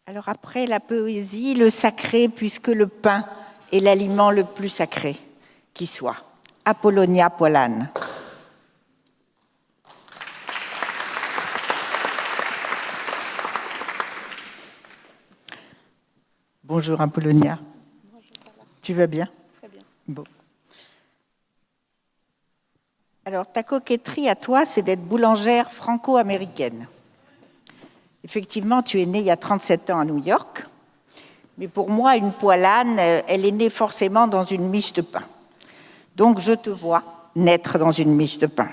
Alors après la poésie, le sacré, puisque le pain est l'aliment le plus sacré qui soit. Apollonia Poilâne. Bonjour Apollonia. Bonjour, tu vas bien? Très bien. Bon. Alors ta coquetterie à toi, c'est d'être boulangère franco-américaine. Effectivement, tu es née il y a 37 ans à New York, mais pour moi, une poilâne, elle est née forcément dans une miche de pain. Donc je te vois naître dans une miche de pain.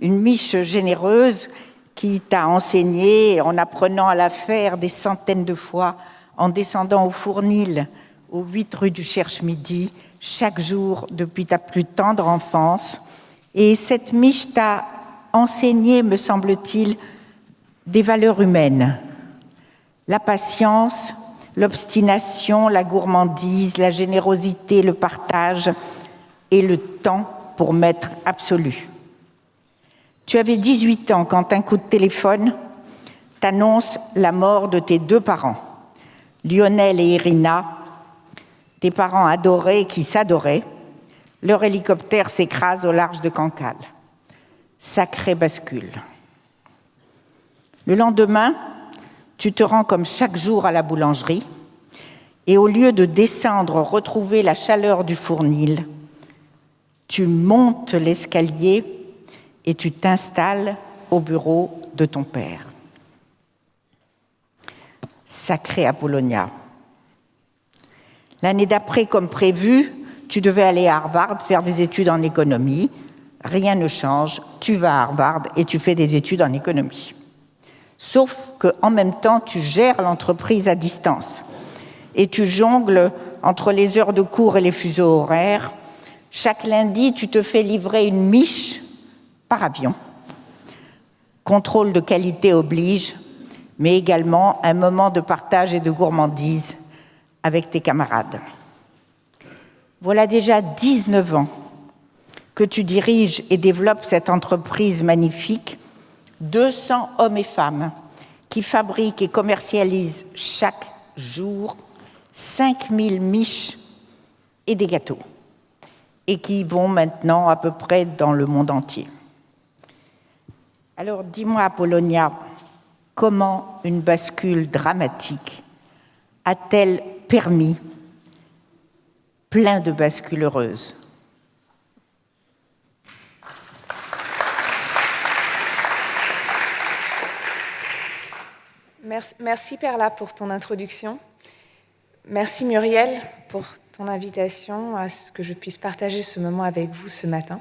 Une miche généreuse qui t'a enseigné, en apprenant à la faire des centaines de fois, en descendant au Fournil, aux 8 rue du Cherche-Midi, chaque jour depuis ta plus tendre enfance. Et cette miche t'a enseigné, me semble-t-il, des valeurs humaines. La patience, l'obstination, la gourmandise, la générosité, le partage et le temps pour maître absolu. Tu avais 18 ans quand un coup de téléphone t'annonce la mort de tes 2 parents, Lionel et Irina, tes parents adorés qui s'adoraient. Leur hélicoptère s'écrase au large de Cancale. Sacrée bascule. Le lendemain, tu te rends comme chaque jour à la boulangerie et au lieu de descendre retrouver la chaleur du Fournil, tu montes l'escalier et tu t'installes au bureau de ton père. Sacrée Apollonia. L'année d'après, comme prévu, tu devais aller à Harvard faire des études en économie. Rien ne change, tu vas à Harvard et tu fais des études en économie. Sauf qu'en même temps, tu gères l'entreprise à distance et tu jongles entre les heures de cours et les fuseaux horaires. Chaque lundi, tu te fais livrer une miche par avion. Contrôle de qualité oblige, mais également un moment de partage et de gourmandise avec tes camarades. Voilà déjà 19 ans que tu diriges et développes cette entreprise magnifique, 200 hommes et femmes qui fabriquent et commercialisent chaque jour 5000 miches et des gâteaux, et qui vont maintenant à peu près dans le monde entier. Alors dis-moi, Apollonia, comment une bascule dramatique a-t-elle permis plein de bascules heureuses? Merci Perla pour ton introduction. Merci Muriel pour ton invitation à ce que je puisse partager ce moment avec vous ce matin.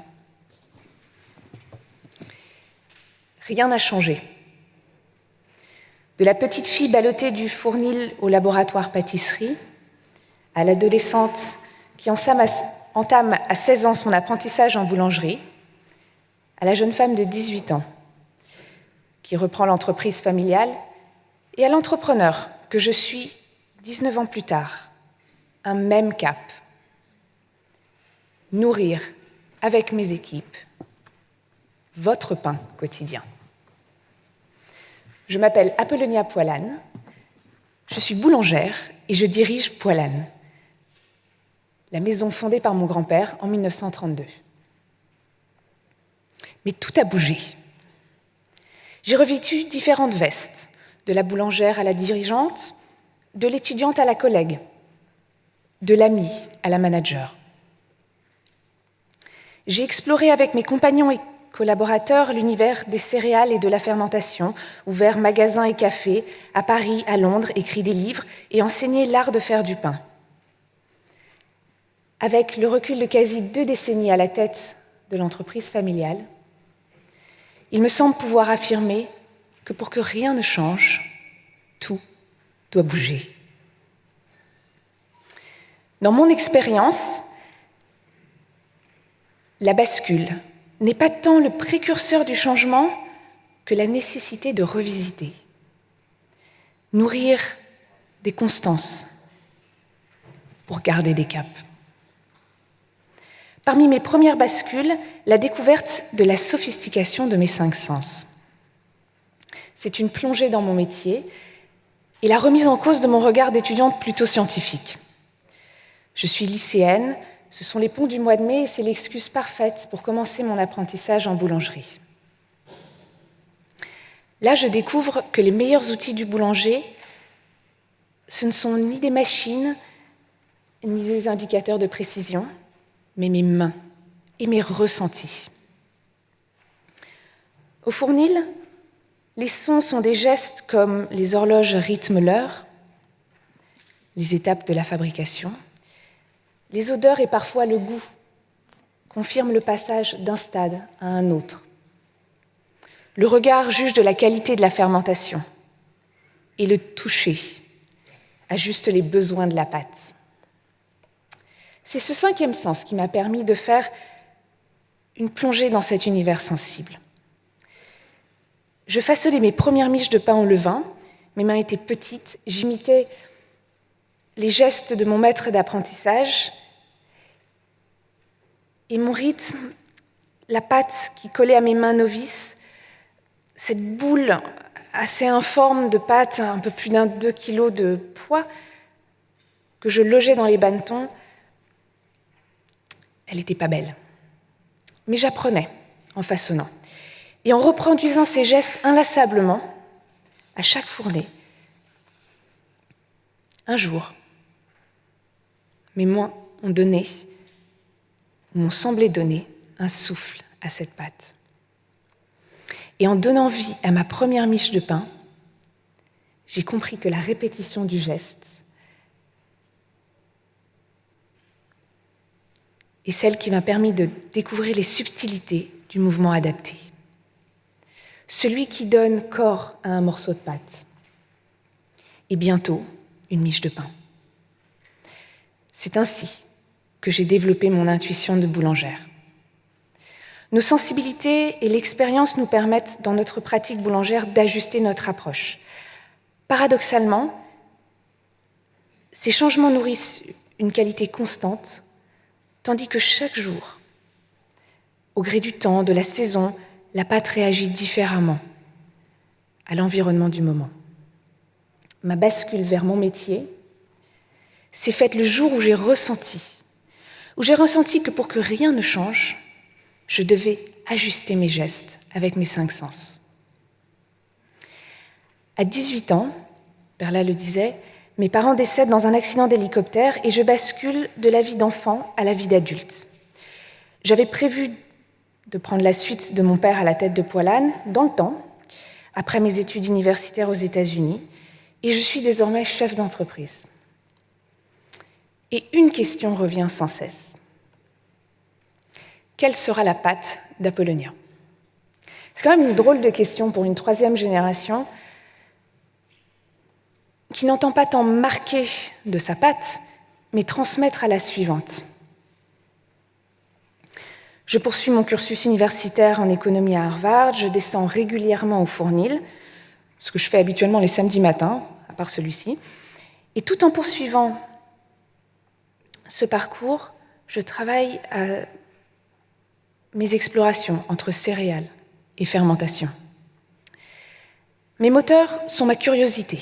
Rien n'a changé. De la petite fille ballottée du Fournil au laboratoire pâtisserie, à l'adolescente qui entame à 16 ans son apprentissage en boulangerie, à la jeune femme de 18 ans qui reprend l'entreprise familiale et à l'entrepreneur que je suis 19 ans plus tard, un même cap. Nourrir avec mes équipes votre pain quotidien. Je m'appelle Apollonia Poilâne, je suis boulangère et je dirige Poilâne, la maison fondée par mon grand-père en 1932. Mais tout a bougé. J'ai revêtu différentes vestes, de la boulangère à la dirigeante, de l'étudiante à la collègue, de l'amie à la manager. J'ai exploré avec mes compagnons et collaborateurs l'univers des céréales et de la fermentation, ouvert magasins et cafés à Paris, à Londres, écrit des livres et enseigné l'art de faire du pain. Avec le recul de quasi 2 décennies à la tête de l'entreprise familiale, il me semble pouvoir affirmer que pour que rien ne change, tout doit bouger. Dans mon expérience, la bascule n'est pas tant le précurseur du changement que la nécessité de revisiter, nourrir des constances pour garder des caps. Parmi mes premières bascules, la découverte de la sophistication de mes 5 sens. c'est une plongée dans mon métier et la remise en cause de mon regard d'étudiante plutôt scientifique. Je suis lycéenne, ce sont les ponts du mois de mai et c'est l'excuse parfaite pour commencer mon apprentissage en boulangerie. Là, je découvre que les meilleurs outils du boulanger, ce ne sont ni des machines, ni des indicateurs de précision, mais mes mains et mes ressentis. Au fournil, les sons sont des gestes comme les horloges rythment l'heure, les étapes de la fabrication. Les odeurs et parfois le goût confirment le passage d'un stade à un autre. Le regard juge de la qualité de la fermentation et le toucher ajuste les besoins de la pâte. C'est ce cinquième sens qui m'a permis de faire une plongée dans cet univers sensible. Je façonnais mes premières miches de pain au levain, mes mains étaient petites, j'imitais les gestes de mon maître d'apprentissage et mon rythme, la pâte qui collait à mes mains novices, cette boule assez informe de pâte, un peu plus d'un 2 kilos de poids, que je logeais dans les bannetons, elle n'était pas belle. Mais j'apprenais en façonnant. Et en reproduisant ces gestes inlassablement, à chaque fournée, un jour, mes mains ont donné, ou m'ont semblé donner, un souffle à cette pâte. Et en donnant vie à ma première miche de pain, j'ai compris que la répétition du geste est celle qui m'a permis de découvrir les subtilités du mouvement adapté. Celui qui donne corps à un morceau de pâte et bientôt une miche de pain. C'est ainsi que j'ai développé mon intuition de boulangère. Nos sensibilités et l'expérience nous permettent, dans notre pratique boulangère, d'ajuster notre approche. Paradoxalement, ces changements nourrissent une qualité constante, tandis que chaque jour, au gré du temps, de la saison, la pâte réagit différemment à l'environnement du moment. Ma bascule vers mon métier s'est faite le jour où j'ai ressenti que pour que rien ne change, je devais ajuster mes gestes avec mes 5 sens. À 18 ans, Perla le disait, mes parents décèdent dans un accident d'hélicoptère et je bascule de la vie d'enfant à la vie d'adulte. J'avais prévu de prendre la suite de mon père à la tête de Poilâne dans le temps, après mes études universitaires aux États-Unis, et je suis désormais chef d'entreprise. Et une question revient sans cesse. Quelle sera la pâte d'Apollonia ? C'est quand même une drôle de question pour une 3e génération qui n'entend pas tant marquer de sa pâte, mais transmettre à la suivante. Je poursuis mon cursus universitaire en économie à Harvard, je descends régulièrement au fournil, ce que je fais habituellement les samedis matins, à part celui-ci, et tout en poursuivant ce parcours, je travaille à mes explorations entre céréales et fermentation. Mes moteurs sont ma curiosité,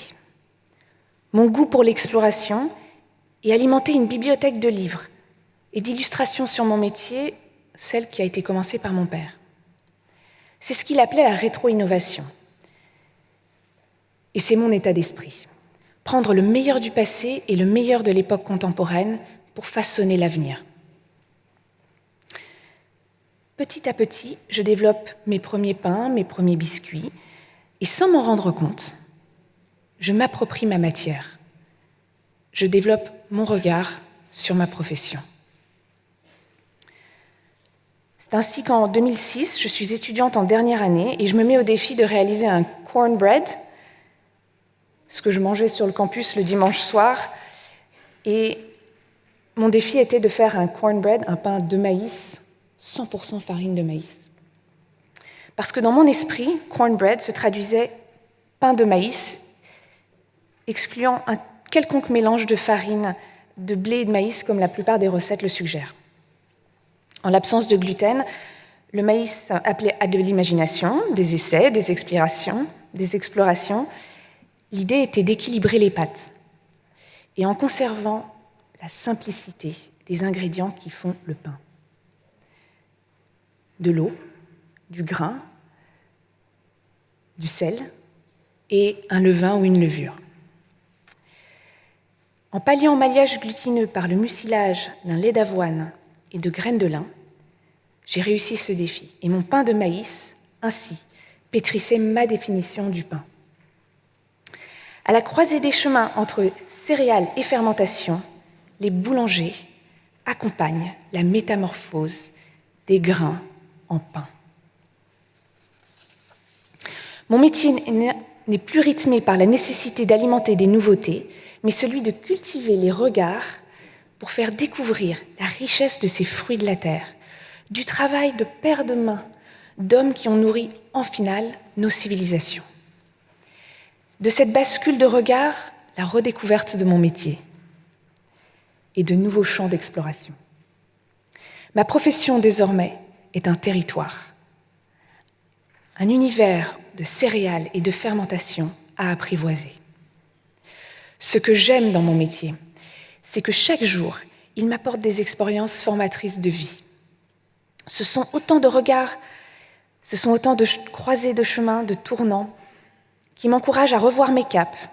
mon goût pour l'exploration et alimenter une bibliothèque de livres et d'illustrations sur mon métier, celle qui a été commencée par mon père. C'est ce qu'il appelait la rétro-innovation. Et c'est mon état d'esprit. Prendre le meilleur du passé et le meilleur de l'époque contemporaine pour façonner l'avenir. Petit à petit, je développe mes premiers pains, mes premiers biscuits, et sans m'en rendre compte, je m'approprie ma matière. Je développe mon regard sur ma profession. C'est ainsi qu'en 2006, je suis étudiante en dernière année et je me mets au défi de réaliser un cornbread, ce que je mangeais sur le campus le dimanche soir. Et mon défi était de faire un cornbread, un pain de maïs, 100% farine de maïs. Parce que dans mon esprit, cornbread se traduisait pain de maïs, excluant un quelconque mélange de farine, de blé et de maïs, comme la plupart des recettes le suggèrent. En l'absence de gluten, le maïs appelait à de l'imagination, des essais, des explorations, des explorations, l'idée était d'équilibrer les pâtes et en conservant la simplicité des ingrédients qui font le pain. De l'eau, du grain, du sel et un levain ou une levure. En palliant maillage glutineux par le mucilage d'un lait d'avoine et de graines de lin, j'ai réussi ce défi et mon pain de maïs, ainsi, pétrissait ma définition du pain. À la croisée des chemins entre céréales et fermentation, les boulangers accompagnent la métamorphose des grains en pain. Mon métier n'est plus rythmé par la nécessité d'alimenter des nouveautés, mais celui de cultiver les regards pour faire découvrir la richesse de ces fruits de la terre, du travail de paires de mains d'hommes qui ont nourri en finale nos civilisations. De cette bascule de regard, la redécouverte de mon métier et de nouveaux champs d'exploration. Ma profession, désormais, est un territoire, un univers de céréales et de fermentation à apprivoiser. Ce que j'aime dans mon métier, c'est que chaque jour, il m'apporte des expériences formatrices de vie. Ce sont autant de regards, ce sont autant de croisées de chemins, de tournants, qui m'encouragent à revoir mes caps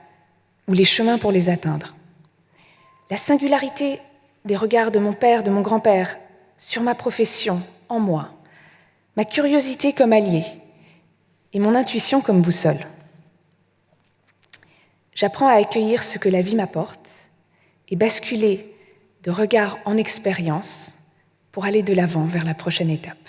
ou les chemins pour les atteindre. La singularité des regards de mon père, de mon grand-père, sur ma profession, en moi, ma curiosité comme allié et mon intuition comme boussole. J'apprends à accueillir ce que la vie m'apporte et basculer de regard en expérience pour aller de l'avant vers la prochaine étape.